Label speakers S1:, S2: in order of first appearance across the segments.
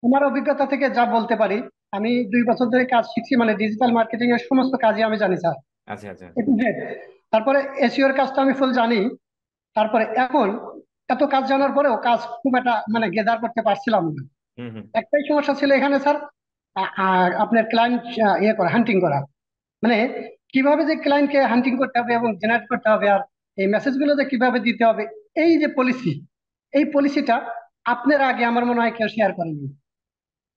S1: আমার অভিজ্ঞতা থেকে যা বলতে পারি, আমি 2 বছর ধরে কাজ শিখছি, মানে ডিজিটাল মার্কেটিং এর সমস্ত কাজই আমি জানি স্যার।
S2: আচ্ছা আচ্ছা।
S1: এ টু জেড। তারপরে এসিওর কাজটা আমি ফুল জানি। তারপরে এখন এত কাজ জানার পরেও কাজ খুব একটা মানে গেদার করতে পারছিলাম না।
S2: হুম হুম।
S1: একটাই সমস্যা ছিল এখানে স্যার, আপনার ক্লায়েন্ট ইয়ে করা, হান্টিং করা, মানে কিভাবে যে ক্লায়েন্টকে হান্টিং করতে হবে এবং জেনারেট করতে হবে, আর এই মেসেজগুলো যে কিভাবে দিতে হবে, এই যে পলিসি, এই পলিসিটা আপনার আগে আমার মনে হয় কেউ শেয়ার করেনি।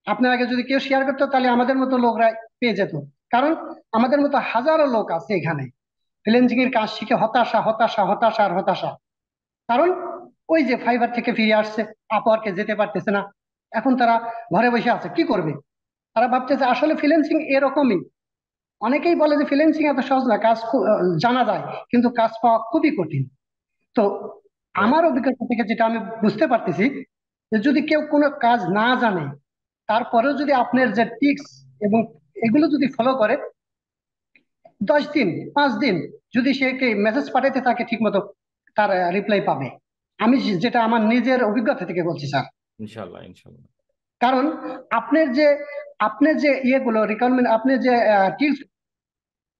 S1: আপনার আগে যদি কেউ শেয়ার করতো তাহলে আমাদের মতো লোকরা পেয়ে যেত। কারণ আমাদের মতো হাজারো লোক আছে এখানে ফ্রিল্যান্সিং এর কাজ শিখে হতাশা হতাশা হতাশা আর হতাশা। কারণ ওই যে ফাইবার থেকে ফিরে আসছে, আপওয়ার্কে যেতে পারতেছে না। এখন তারা ঘরে বসে আছে, কি করবে? তারা ভাবতেছে আসলে ফ্রিল্যান্সিং এরকমই। অনেকেই বলে যে ফ্রিল্যান্সিং এত সহজ না, কাজ জানা যায়, কিন্তু কাজ পাওয়া খুবই কঠিন। তো
S2: রাইট।
S1: আমার অভিজ্ঞতা থেকে যেটা আমি বুঝতে পারতেছি, যে যদি কেউ কোনো কাজ না জানে, তারপরেও যদি আপনার যে টিপস এবং এগুলো যদি ফলো করে, 10 দিন, 5 দিন যদি সে মেসেজ পাঠাইতে থাকে ঠিক মতো, তার রিপ্লাই পাবে। আমি যেটা আমার নিজের অভিজ্ঞতা থেকে বলছি স্যার।
S2: ইনশাল্লাহ ইনশাল্লাহ।
S1: কারণ আপনার যে আপনার যে ইয়েগুলো রিকোয়ারমেন্ট, আপনি যে টিপস।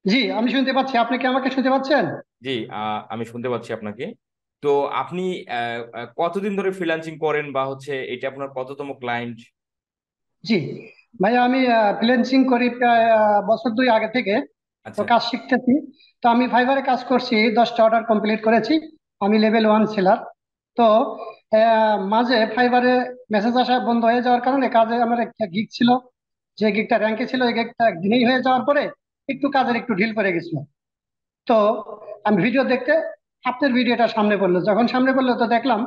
S1: জি, আমি শুনতে পাচ্ছি, আপনি কি আমাকে শুনতে পাচ্ছেন?
S2: জি, আমি শুনতে পাচ্ছি আপনাকে। তো আপনি কতদিন ধরে ফ্রিল্যান্সিং করেন, বা হচ্ছে এটা আপনার কততম ক্লায়েন্ট?
S1: জি ভাইয়া, আমি ফ্রিল্যান্সিং করি প্রায় বছর 2 আগে থেকে। তো
S2: আচ্ছা
S1: কাজ শিখতেছি। তো আমি ফাইবারে কাজ করছি, 10টা অর্ডার কমপ্লিট করেছি। আমি লেভেল 1 সেলার। তো মাঝে ফাইবারে মেসেজ আসা বন্ধ হয়ে যাওয়ার কারণে কাজে আমার একটা গিগ ছিল, যে গিগটা র্যাঙ্কে ছিল, এই গিগটা একদিনেই হয়ে যাওয়ার পরে একটু কাজের একটু ঢিল পড়ে গেছিল। তো আমি ভিডিও দেখতে আপনার ভিডিওটা সামনে পড়লো, যখন সামনে পড়লো তো দেখলাম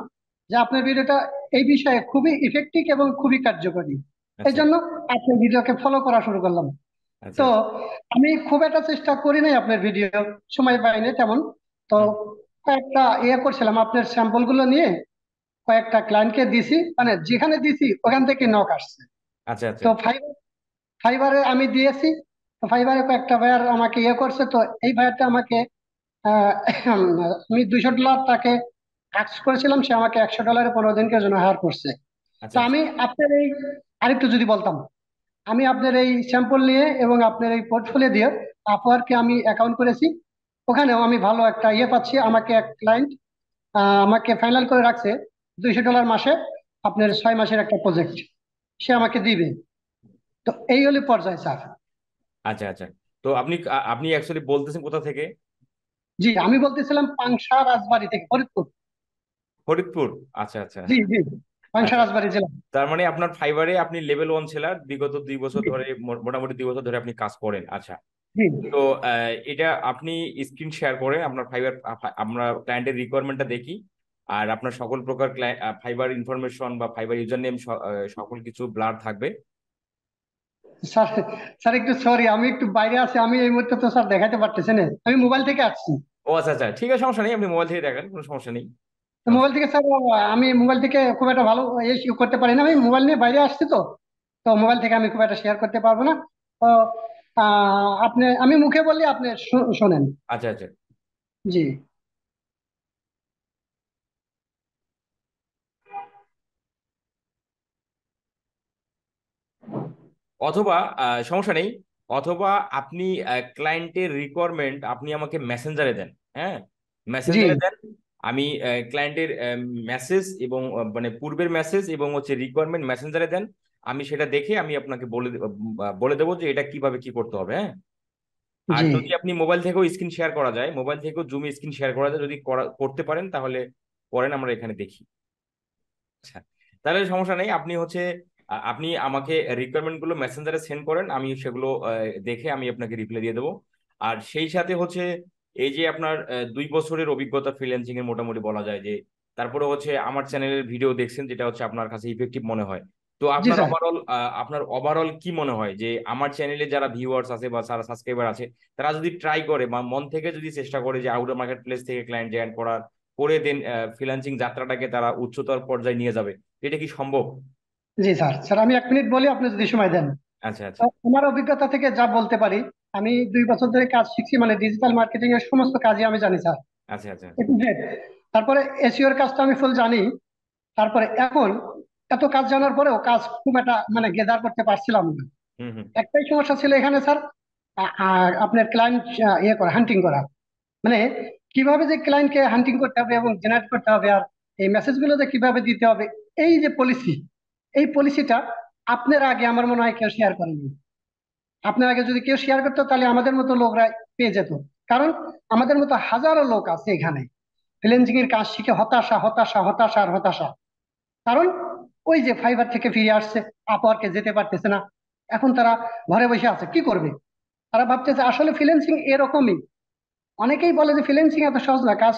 S1: যে আপনার ভিডিওটা এই বিষয়ে খুবই ইফেক্টিভ এবং খুবই কার্যকরী। এই
S2: আচ্ছা
S1: জন্য আপনার ভিডিওকে ফলো করা শুরু করলাম।
S2: আচ্ছা
S1: তো
S2: আচ্ছা
S1: আমি খুব একটা চেষ্টা করি নাই আপনার ভিডিও, সময় পাইনি তেমন। তো
S2: হুম,
S1: কয়েকটা ইয়ে করছিলাম, আপনার স্যাম্পল গুলো নিয়ে কয়েকটা ক্লায়েন্টকে দিছি, মানে যেখানে দিছি ওখান থেকে নক আসছে।
S2: আচ্ছা আচ্ছা
S1: তো ফাইবারে আমি দিয়েছি। তো ফাইবারে কয়েকটা ভাইয়ার আমাকে ইয়ে করছে। তো এই ভাইয়ারটা আমাকে আহ, আমি $200 তাকে আস্ক করেছিলাম, সে আমাকে $100 15 দিনের জন্য হায়ার করছে। তো
S2: আচ্ছা আচ্ছা
S1: আমি আপনার এই আরেকটু যদি বলতাম, আমি আপনার এই স্যাম্পল নিয়ে এবং আপনার এই পোর্টফোলিও দিয়ে আপওয়ার্কে আমি অ্যাকাউন্ট করেছি। ওখানেও আমি ভালো একটা ইয়ে পাচ্ছি। আমাকে এক ক্লায়েন্ট আমাকে ফাইনাল করে রাখছে $200 মাসে, আপনার 6 মাসের একটা প্রজেক্ট সে আমাকে দিবে। তো এই হলে পর্যায় স্যার।
S2: আচ্ছা আচ্ছা। তো আপনি অ্যাকচুয়ালি বলতেছেন কোথা থেকে?
S1: জি, আমি বলতেছিলাম পাংশা রাজবাড়ি থেকে, ফরিদপুর।
S2: ফরিদপুর। আচ্ছা আচ্ছা
S1: জি জি, পাংশা
S2: আচ্ছা।
S1: রাজবাড়ি জেলা।
S2: তার মানে আপনার ফাইবারে আপনি লেভেল 1 ছেলার, বিগত 2 বছর
S1: জি
S2: ধরে, মোটামুটি 2 বছর ধরে আপনি কাজ করেন। আচ্ছা।
S1: জি।
S2: তো এটা আপনি স্ক্রিন শেয়ার করেন আপনার ফাইবার, আমরা ক্লায়েন্টের রিকোয়ারমেন্টটা দেখি। আর আপনার সকল প্রকার ফাইবার ইনফরমেশন বা ফাইবার ইউজার নেম সকল কিছু ব্লার থাকবে।
S1: স্যার, স্যার একটু সরি, আমি একটু বাইরে আছি, আমি এই মুহূর্তে তো স্যার দেখাতে পারতেছি না, আমি মোবাইল থেকে আসছি।
S2: ও আচ্ছা আচ্ছা, ঠিক আছে, সমস্যা নেই, আপনি মোবাইল থেকে দেখেন, কোনো সমস্যা নেই।
S1: তো মোবাইল থেকে স্যার, আমি মোবাইল থেকে খুব একটা ভালো ইয়ে করতে পারি না, আমি মোবাইল নিয়ে বাইরে আসছি। তো তো মোবাইল থেকে আমি খুব একটা শেয়ার করতে পারবো না। তো আপনি, আমি মুখে বললে আপনি শোনেন।
S2: আচ্ছা আচ্ছা।
S1: জি
S2: অথবা সমস্যা নেই, অথবা আপনি ক্লায়েন্টের রিকোয়ারমেন্ট আপনি আমাকে মেসেঞ্জারে দেন। হ্যাঁ,
S1: জি
S2: মেসেঞ্জারে দেন। আমি ক্লায়েন্টের মেসেজ এবং মানে পূর্বের মেসেজ এবং হচ্ছে রিকোয়ারমেন্ট মেসেঞ্জারে দেন। আমি সেটা দেখে আমি আপনাকে বলে দেবো যে এটা কিভাবে কি করতে হবে। হ্যাঁ। আর
S1: জি।
S2: যদি আপনি মোবাইল থেকেও স্ক্রিন শেয়ার করা যায়, মোবাইল থেকেও জুমে স্ক্রিন শেয়ার করা যায়, যদি করতে পারেন তাহলে করেন, আমরা এখানে দেখি। আচ্ছা, তাহলে সমস্যা নেই। আপনি হচ্ছে আপনি আমাকে রিকোয়ারমেন্ট গুলো মেসেঞ্জারে সেন্ড করেন, আমি সেগুলো দেখে আমি আপনাকে রিপ্লাই দিয়ে দেবো। আর সেই সাথে হচ্ছে এই যে আপনার 2 বছরের অভিজ্ঞতা ফ্রিল্যান্সিং এর মোটামুটি বলা যায় যে, তারপরে হচ্ছে আমার চ্যানেলের ভিডিও দেখছেন, যেটা হচ্ছে আপনার কাছে ইফেক্টিভ মনে হয়। তো
S1: জি স্যার।
S2: আপনার ওভারঅল কি মনে হয় যে আমার চ্যানেলে যারা ভিউয়ার্স আছে বা যারা সাবস্ক্রাইবার আছে, তারা যদি ট্রাই করে বা মন থেকে যদি চেষ্টা করে যে আউটার মার্কেট প্লেস থেকে ক্লায়েন্ট জয়েন করার, করে দেন ফ্রিল্যান্সিং যাত্রাটাকে তারা উচ্চতর পর্যায়ে নিয়ে যাবে, এটা কি সম্ভব?
S1: জি স্যার, স্যার আমি 1 মিনিট বলি, আপনি যদি সময় দেন।
S2: আচ্ছা
S1: তো
S2: আচ্ছা
S1: আমার অভিজ্ঞতা থেকে যা বলতে পারি, আমি 2 বছর ধরে কাজ শিখছি, মানে ডিজিটাল মার্কেটিং এর সমস্ত কাজই আমি জানি স্যার।
S2: আচ্ছা আচ্ছা
S1: এ টু জেড। তারপরে এসিওর কাজটা আমি ফুল জানি। তারপরে এখন এত কাজ জানার পরেও কাজ খুব একটা মানে গেদার করতে পারছিলাম না।
S2: হুম হুম।
S1: একটাই সমস্যা ছিল এখানে স্যার, আর আপনার ক্লায়েন্ট ইয়ে করা, হান্টিং করা, মানে কিভাবে যে ক্লায়েন্টকে হান্টিং করতে হবে এবং জেনারেট করতে হবে, আর এই মেসেজগুলো যে কিভাবে দিতে হবে, এই যে পলিসি, এই পলিসিটা আপনার আগে আমার মনে হয় কেউ শেয়ার করেনি। আপনার আগে যদি কেউ শেয়ার করতো তাহলে আমাদের মতো লোকরা পেয়ে যেত। কারণ আমাদের মতো হাজারো লোক আছে এখানে ফ্রিল্যান্সিং এর কাজ শিখে হতাশা হতাশা হতাশা আর হতাশা। কারণ ওই যে ফাইবার থেকে ফিরে আসছে, আপওয়ার্কে যেতে পারতেছে না, এখন তারা ঘরে বসে আছে, কি করবে? তারা ভাবতেছে আসলে ফ্রিল্যান্সিং এরকমই। অনেকেই বলে যে ফ্রিল্যান্সিং এত সহজ না, কাজ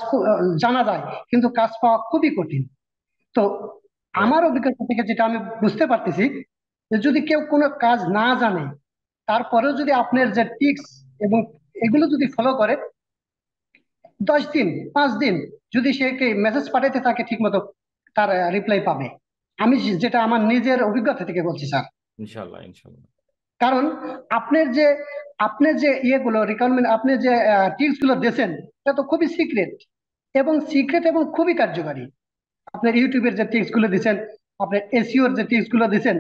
S1: জানা যায়, কিন্তু কাজ পাওয়া খুবই কঠিন। তো
S2: রাইট।
S1: আমার অভিজ্ঞতা থেকে যেটা আমি বুঝতে পারতেছি, যে যদি কেউ কোনো কাজ না জানে, তারপরেও যদি আপনার যে টিপস এবং এগুলো যদি ফলো করে, 10 দিন, 5 দিন যদি সে মেসেজ পাঠাইতে থাকে ঠিক মতো, তার রিপ্লাই পাবে। আমি যেটা আমার নিজের অভিজ্ঞতা থেকে বলছি স্যার।
S2: ইনশাল্লাহ ইনশাল্লাহ।
S1: কারণ আপনার যে আপনার যে ইয়েগুলো রিকোয়ারমেন্ট, আপনি যে টিপস গুলো দিয়েছেন, এটা তো খুবই সিক্রেট, এবং সিক্রেট এবং খুবই কার্যকারী। আপনার ইউটিউবের যে টিপস গুলো দিচ্ছেন, আপনার এসইওর যে টিপস গুলো দিচ্ছেন,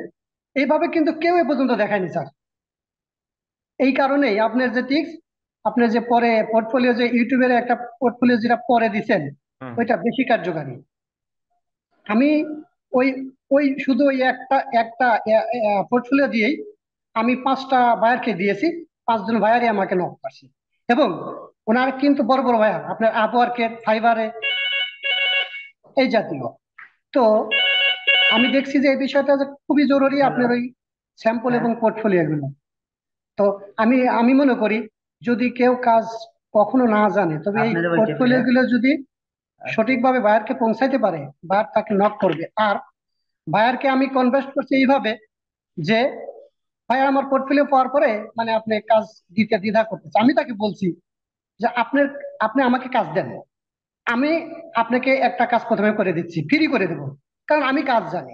S1: এইভাবে কিন্তু কেউ এ পর্যন্ত দেখায়নি স্যার। এই কারণেই আপনার যে টিপস, আপনার যে পরে পোর্টফোলিও, যে ইউটিউবের একটা পোর্টফোলিও যেটা পরে দিচ্ছেন,
S2: হুম হুম।
S1: ওইটা বেশি কার্যকারী। আমি ওই ওই শুধু ওই একটা একটা পোর্টফোলিও দিয়েই আমি 5টা বায়ারকে দিয়েছি, 5 জন বায়ারই আমাকে নক করছে। এবং ওনারা কিন্তু বড় বড় বায়ার, আপনার আপওয়ার্কে, ফাইবারে, এই জাতীয়। তো আমি দেখছি যে এই বিষয়টা যে খুবই জরুরি, আপনার ওই স্যাম্পল এবং পোর্টফোলিও গুলো। তো আমি আমি মনে করি, যদি কেউ কাজ কখনো না জানে, তবে এই পোর্টফোলিও গুলো যদি সঠিকভাবে বায়ারকে পৌঁছাইতে পারে, বায়ার তাকে নক করবে। আর বায়ারকে আমি কনভার্ট করছি এইভাবে, যে ভাই আমার পোর্টফোলিও পাওয়ার পরে মানে আপনি কাজ দিতে দ্বিধা করতেছে, আমি তাকে বলছি যে আপনি আমাকে কাজ দেন, আমি আপনাকে একটা কাজ প্রথমে করে দিচ্ছি, ফ্রি করে দেবো, কারণ আমি কাজ জানি।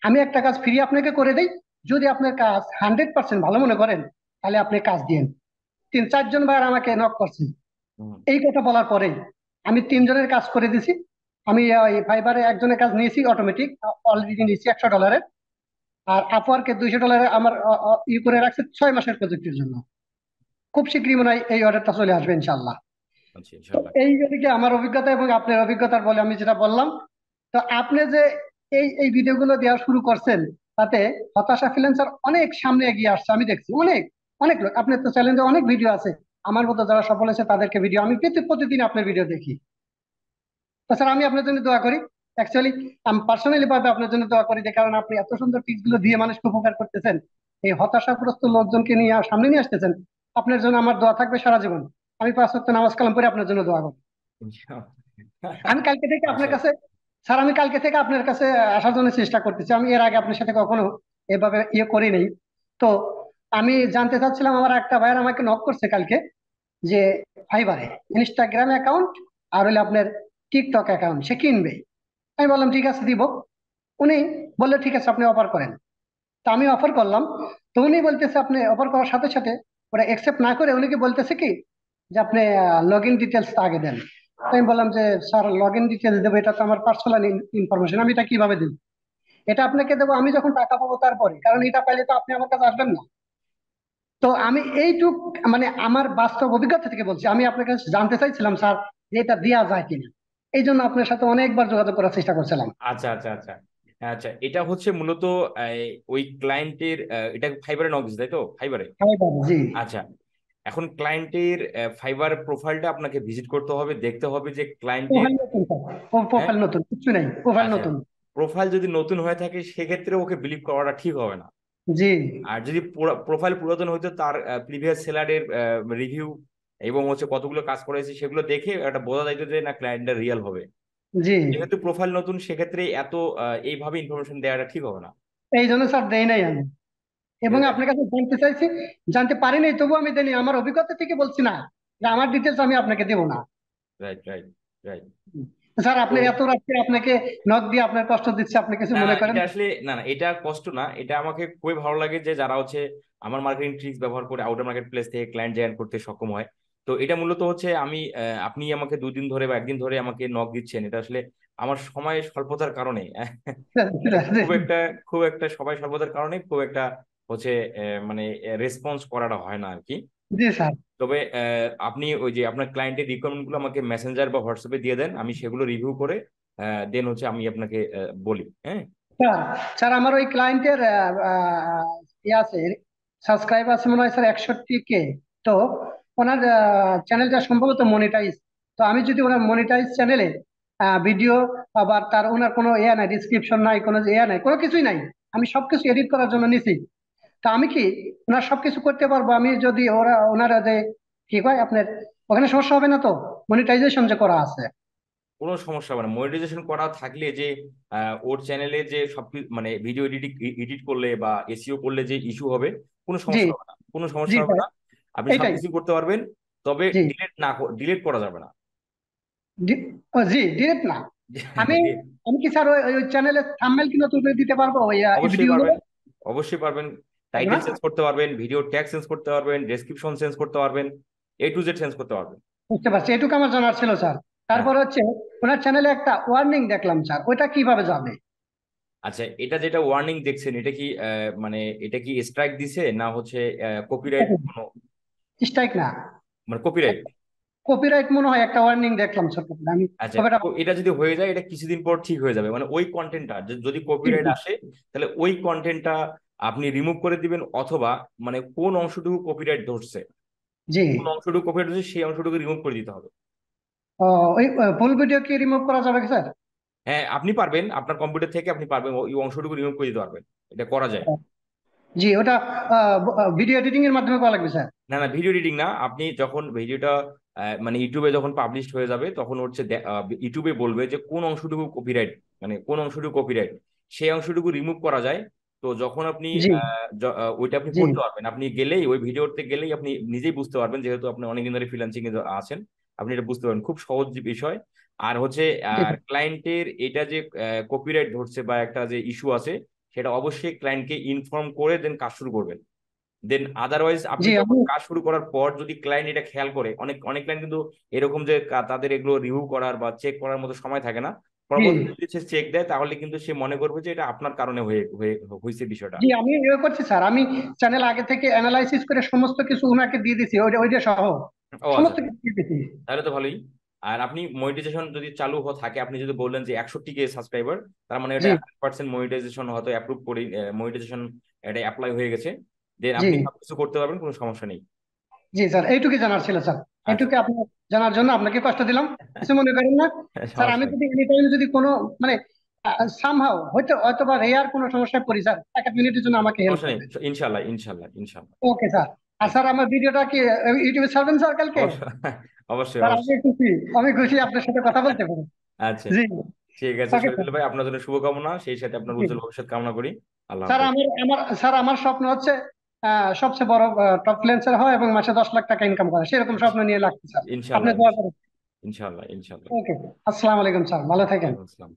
S1: আমি একটা কাজ ফ্রি আপনাকে করে দিই, যদি আপনার কাজ 100% ভালো মনে করেন, তাহলে আপনি কাজ দিন। 3-4 জন ভাইয়ার আমাকে নক করছেন
S2: হুম।
S1: এই কথা বলার পরেই। আমি 3 জনের কাজ করে দিছি। আমি ফাইবারে একজনের কাজ নিয়েছি অটোমেটিক, অলরেডি নিয়েছি $100। আর আপওয়ার্কে $200 আমার ই করে রাখছে 6 মাসের প্রজেক্টের জন্য। খুব শীঘ্রই মনে হয় এই অর্ডারটা চলে আসবে ইনশাল্লাহ।
S2: আচ্ছা
S1: তো
S2: ইনশাল্লাহ।
S1: এই যদি কি আমার অভিজ্ঞতা এবং আপনার অভিজ্ঞতার বলে আমি যেটা বললাম। তো আপনি যে এই এই ভিডিওগুলো দেওয়া শুরু করছেন, তাতে হতাশা ফ্রিল্যান্সার অনেক সামনে এগিয়ে আসছে, আমি দেখছি অনেক অনেক লোক। আপনার তো চ্যানেলে অনেক ভিডিও আছে, আমার মতো যারা সফল হয়েছে তাদেরকে ভিডিও আমি প্রতিদিন আপনার ভিডিও দেখি। তাছাড়া আমি আপনার জন্য দোয়া করি। অ্যাকচুয়ালি আমি পার্সোনালি ভাবে আপনার জন্য দোয়া করি, যে কারণ আপনি এত সুন্দর টিপস গুলো দিয়ে মানুষকে উপকার করতেছেন, এই হতাশাগ্রস্ত লোকজনকে নিয়ে সামনে নিয়ে আসতেছেন। আপনার জন্য আমার দোয়া থাকবে সারা জীবন। আমি 5 ওয়াক্ত নামাজ কালাম পড়ে আপনার জন্য দোয়া করি।
S2: ইনশাল্লাহ।
S1: আমি কালকে থেকে আপনার কাছে,
S2: মাশাআল্লাহ।
S1: স্যার আমি কালকে থেকে আপনার কাছে আসার জন্য চেষ্টা করতেছি। আমি এর আগে আপনার সাথে কখনো এভাবে ইয়ে করি নেই। তো আমি জানতে চাচ্ছিলাম, আমার একটা ভাইয়ের আমাকে নক করছে কালকে, যে ফাইবারে ইনস্টাগ্রাম অ্যাকাউন্ট আর হলে আপনার টিকটক অ্যাকাউন্ট সে কিনবে। আমি বললাম ঠিক আছে দিব। উনি বললে ঠিক আছে আপনি অফার করেন। তা আমি অফার করলাম। তো উনি বলতেছে, আপনি অফার করার সাথে সাথে ওরা একসেপ্ট না করে উনিকে বলতেছে কি, যে আপনি লগ ইন ডিটেলস আগে দেন। তো আমি বললাম যে স্যার লগ ইন ডিটেলস দেবো, এটা তো আমার পার্সোনাল ইনফরমেশন, আমি এটা কিভাবে দেবো? এটা আপনাকে দেবো আমি যখন টাকা পাবো তারপরে, কারণ এটা পাইলে তো আপনি আমার কাছে আসবেন না। তো আমি এইটুক মানে আমার বাস্তব অভিজ্ঞতা থেকে বলছি, আমি আপনার কাছে জানতে চাইছিলাম স্যার, যে এটা দেওয়া যায় কিনা। এই জন্য আপনার সাথে অনেকবার যোগাযোগ করার চেষ্টা করছিলাম।
S2: আচ্ছা আচ্ছা আচ্ছা। আচ্ছা এটা হচ্ছে মূলত ওই ক্লায়েন্টের, এটা ফাইবারে নক দিছে তাই তো, ফাইবারে?
S1: হ্যাঁ বাবু, জি।
S2: আচ্ছা, এখন ক্লায়েন্টের ফাইবার প্রোফাইলটা আপনাকে ভিজিট করতে হবে, দেখতে হবে যে ক্লায়েন্টের।
S1: প্রোফাইল নতুন স্যার,
S2: হ্যাঁ।
S1: প্রোফাইল নতুন, কিছু নেই, প্রোফাইল
S2: আচ্ছা,
S1: নতুন।
S2: প্রোফাইল যদি নতুন হয়ে থাকে সেক্ষেত্রে ওকে বিলিভ করাটা ঠিক হবে না।
S1: জি
S2: আর যদি প্রোফাইল পুরাতন হইতো, তার প্রিভিয়াস সেলারের রিভিউ এবং হচ্ছে কতগুলো কাজ করেছে সেগুলো দেখে একটা বোঝা যাইতো যে না ক্লায়েন্টটা রিয়েল হবে।
S1: জি।
S2: যেহেতু প্রোফাইল নতুন সেক্ষেত্রে এত এইভাবে ইনফরমেশন দেওয়াটা ঠিক হবে না।
S1: এই জন্য স্যার দেই নাই আমি,
S2: ঠিক
S1: এবং
S2: আছে।
S1: আপনার কাছে জানতে চাইছি, জানতে পারি নাই তবু আমি দেইনি, আমার অভিজ্ঞতা থেকে বলছি না যে আমার ডিটেলস আমি আপনাকে দেবো না।
S2: Right right right.
S1: স্যার
S2: তো
S1: আপনি এত রাত্রে আপনাকে নক দিয়ে আপনার কষ্ট দিচ্ছে, আপনি কিছু
S2: না না,
S1: মনে করেন
S2: এটা
S1: না?
S2: আসলে না না, এটা কষ্ট না, এটা আমাকে খুবই ভালো লাগে যে যারা হচ্ছে আমার মার্কেটিং ট্রিক্স ব্যবহার করে আউটার মার্কেট প্লেস থেকে ক্লায়েন্ট জেনারেট করতে সক্ষম হয়। তো এটা মূলত হচ্ছে আমি আপনি আমাকে 2 দিন ধরে বা একদিন ধরে আমাকে নক দিচ্ছেন, এটা আসলে আমার সময় স্বল্পতার কারণে মানে খুব একটা সবাই স্বল্পতার কারণে খুব একটা হচ্ছে মানে রেসপন্স করাটা হয় না আর কি।
S1: জি স্যার।
S2: তবে আপনি ওই যে আপনার ক্লায়েন্টের রিকোয়ারমেন্ট গুলো আমাকে মেসেঞ্জার বা হোয়াটসঅ্যাপে দিয়ে দেন, আমি সেগুলো রিভিউ করে দেন হচ্ছে আমি আপনাকে বলি। হ্যাঁ।
S1: স্যার, স্যার আমার ওই ক্লায়েন্টের ইয়ে আছে, সাবস্ক্রাইব আছে মনে হয় স্যার 61K। তো ওনার চ্যানেলটা সম্ভবত মনিটাইজ। তো আমি যদি ওনার মনিটাইজ চ্যানেলে ভিডিও, আবার তার ওনার কোনো ইয়ে নাই, ডিসক্রিপশন নাই, কোনো ইয়ে নাই, কোনো কিছুই নাই, আমি সবকিছু এডিট করার জন্য নিছি। তা আমি কি ওনার সবকিছু করতে পারবো? আমি যদি ওনারা যে কি কয় আপনার, ওখানে সমস্যা হবে না তো? মনিটাইজেশন যে করা আছে।
S2: কোনো সমস্যা হবে না মনিটাইজেশন করা থাকলে, যে ওর চ্যানেলে যে সব মানে ভিডিও এডিট করলে বা এসইও করলে যে ইস্যু হবে, কোনো
S1: জি।
S2: সমস্যা হবে না, কোনো
S1: জি
S2: সমস্যা হবে
S1: স্যার।
S2: না। আপনি
S1: এইটাই।
S2: সবকিছু করতে পারবেন। তবে
S1: জি।
S2: ডিলিট করা যাবে না।
S1: ও জি, ডিরেক্ট না। আমি আমি কি স্যার ওই ওই চ্যানেলে থাম্বনেল কি নতুন করে দিতে পারবো ওই এই
S2: অবশ্যই
S1: ভিডিও গুলো?
S2: পারবেন, অবশ্যই পারবেন।
S1: পারবো না?
S2: টাইটেল চেঞ্জ করতে পারবেন, ভিডিও ট্যাগ চেঞ্জ করতে পারবেন, ডেসক্রিপশন চেঞ্জ করতে পারবেন, A to Z চেঞ্জ করতে পারবেন।
S1: বুঝতে পারছি, এটুকু আমার জানার ছিল স্যার।
S2: হ্যাঁ।
S1: তারপর হচ্ছে ওনার চ্যানেলে একটা ওয়ার্নিং দেখলাম স্যার, ওইটা কিভাবে যাবে?
S2: আচ্ছা, এটা যেটা ওয়ার্নিং দেখছেন, এটা কি মানে এটা কি স্ট্রাইক দিছে না হচ্ছে কপিরাইট কোনো,
S1: স্ট্রাইক না,
S2: মানে কপিরাইট?
S1: কপিরাইট মনে হয় একটা ওয়ার্নিং দেখলাম ছোট করে আমি।
S2: আচ্ছা,
S1: তবে এটা
S2: এটা যদি হয়ে যায় এটা কিছুদিন পর ঠিক হয়ে যাবে, মানে ওই কন্টেন্টটা যদি
S1: জি
S2: কপিরাইট
S1: জি
S2: আসে তাহলে ওই কন্টেন্টটা আপনি রিমুভ করে দিবেন, অথবা মানে কোন অংশটুকু কপিরাইট ধরছে,
S1: জি।
S2: কোন অংশটুকু কপিরাইট ধরছে সেই অংশটুকু রিমুভ করে দিতে হবে।
S1: ও, ওই ফুল ভিডিও কি রিমুভ করা যাবে কি স্যার?
S2: হ্যাঁ, আপনি পারবেন, আপনার কম্পিউটার থেকে আপনি পারবেন ওই অংশটুকু রিমুভ করে দিতে পারবেন। এটা করা যায়।
S1: জি, ওটা ভিডিও এডিটিং এর মাধ্যমে করা লাগবে স্যার?
S2: না না, ভিডিও এডিটিং না, আপনি যখন ভিডিওটা মানে ইউটিউবে যখন পাবলিশ হয়ে যাবে তখন হচ্ছে ইউটিউবে বলবে যে কোন অংশটুকু কপিরাইট, মানে কোন অংশটুকু কপিরাইট, সেই অংশটুকু রিমুভ করা যায়। তো যখন আপনি
S1: জি
S2: ওইটা আপনি
S1: জি
S2: করতে পারবেন, আপনি গেলেই ওই ভিডিওতে গেলেই আপনি নিজেই বুঝতে পারবেন, যেহেতু আপনি অনেকদিন ধরে ফ্রিল্যান্সিং এ আছেন, আপনি এটা বুঝতে পারবেন, খুব সহজ যে বিষয়। আর হচ্ছে
S1: জি
S2: আর ক্লায়েন্টের এটা যে কপিরাইট ধরছে বা একটা যে ইস্যু আছে, সেটা অবশ্যই ক্লায়েন্টকে ইনফর্ম করে দেন কাজ শুরু করবেন। দেন আদারওয়াইজ আপনি
S1: জি।
S2: যখন
S1: আমি
S2: কাজ শুরু করার পর যদি ক্লায়েন্ট এটা খেয়াল করে, অনেক অনেক ক্লায়েন্ট কিন্তু এরকম যে তাদের এগুলো রিভিউ করার বা চেক করার মতো সময় থাকে না,
S1: জি
S2: পরবর্তীতে যদি সে চেক দেয় তাহলে কিন্তু সে মনে করবে যে এটা আপনার কারণে হয়েছে বিষয়টা।
S1: জি, আমি ইয়ে করছি স্যার, আমি চ্যানেল আগে থেকে অ্যানালাইসিস করে সমস্ত কিছু ওনাকে দিয়ে দিছি, ওইটা ওইটা সহ
S2: ও আচ্ছা,
S1: সমস্ত কিছু দিয়ে দিছি।
S2: তাহলে তো ভালোই। আর আপনি মনিটাইজেশন যদি চালু থাকে, আপনি যদি বললেন যে 61K সাবস্ক্রাইবার, তার মানে
S1: জি
S2: এটা 100% মনিটাইজেশন হয়তো অ্যাপ্রুভ করি, মনিটাইজেশন এটা অ্যাপ্লাই হয়ে গেছে, দেন
S1: জি
S2: আপনি সবকিছু করতে পারবেন, কোনো সমস্যা নেই।
S1: জি স্যার, এইটুকু জানার ছিল স্যার।
S2: আচ্ছা।
S1: এইটুকু আপনার জানার জন্য আপনাকে কষ্ট দিলাম, কিছু মনে করেন না। স্যার
S2: সমস্যা
S1: আমি
S2: নেই।
S1: যদি এনি টাইম যদি কোনো মানে সামহাও হয়তো হয়তো বা রেয়ার কোনো সমস্যায় পড়ি স্যার, 1 মিনিটের জন্য আমাকে হেল্প
S2: সমস্যা নেই,
S1: করবেন।
S2: ইনশাল্লাহ ইনশাল্লাহ ইনশাল্লাহ।
S1: Okay sir. আর স্যার আমার ভিডিওটা কি ইউটিউবে ছাড়বেন স্যার কালকে?
S2: অবশ্যই অবশ্যই
S1: স্যার আমি
S2: অবশ্যই।
S1: খুশি, আমি খুশি আপনার সাথে কথা বলতে পারি।
S2: আচ্ছা,
S1: জি।
S2: ঠিক আছে
S1: ওকে স্যার।
S2: শহীদুল ভাই, আপনার জন্য শুভকামনা, সেই সাথে আপনার
S1: জি।
S2: উজ্জ্বল ভবিষ্যৎ কামনা করি। আল্লাহ
S1: স্যার
S2: হাফেজ।
S1: আমার আমার স্যার আমার স্বপ্ন হচ্ছে সবচেয়ে বড় টপ ফ্রিল্যান্সার হয় এবং মাসে 10 লাখ টাকা ইনকাম করা, সেরকম স্বপ্ন নিয়ে লাগছে স্যার। আপনি
S2: ইনশাল্লাহ
S1: দোয়া করেন।
S2: ইনশাল্লাহ ইনশাল্লাহ।
S1: ওকে। আসসালামু আলাইকুম স্যার, ভালো থাকেন।
S2: ওয়ালাইকুম আসসালাম।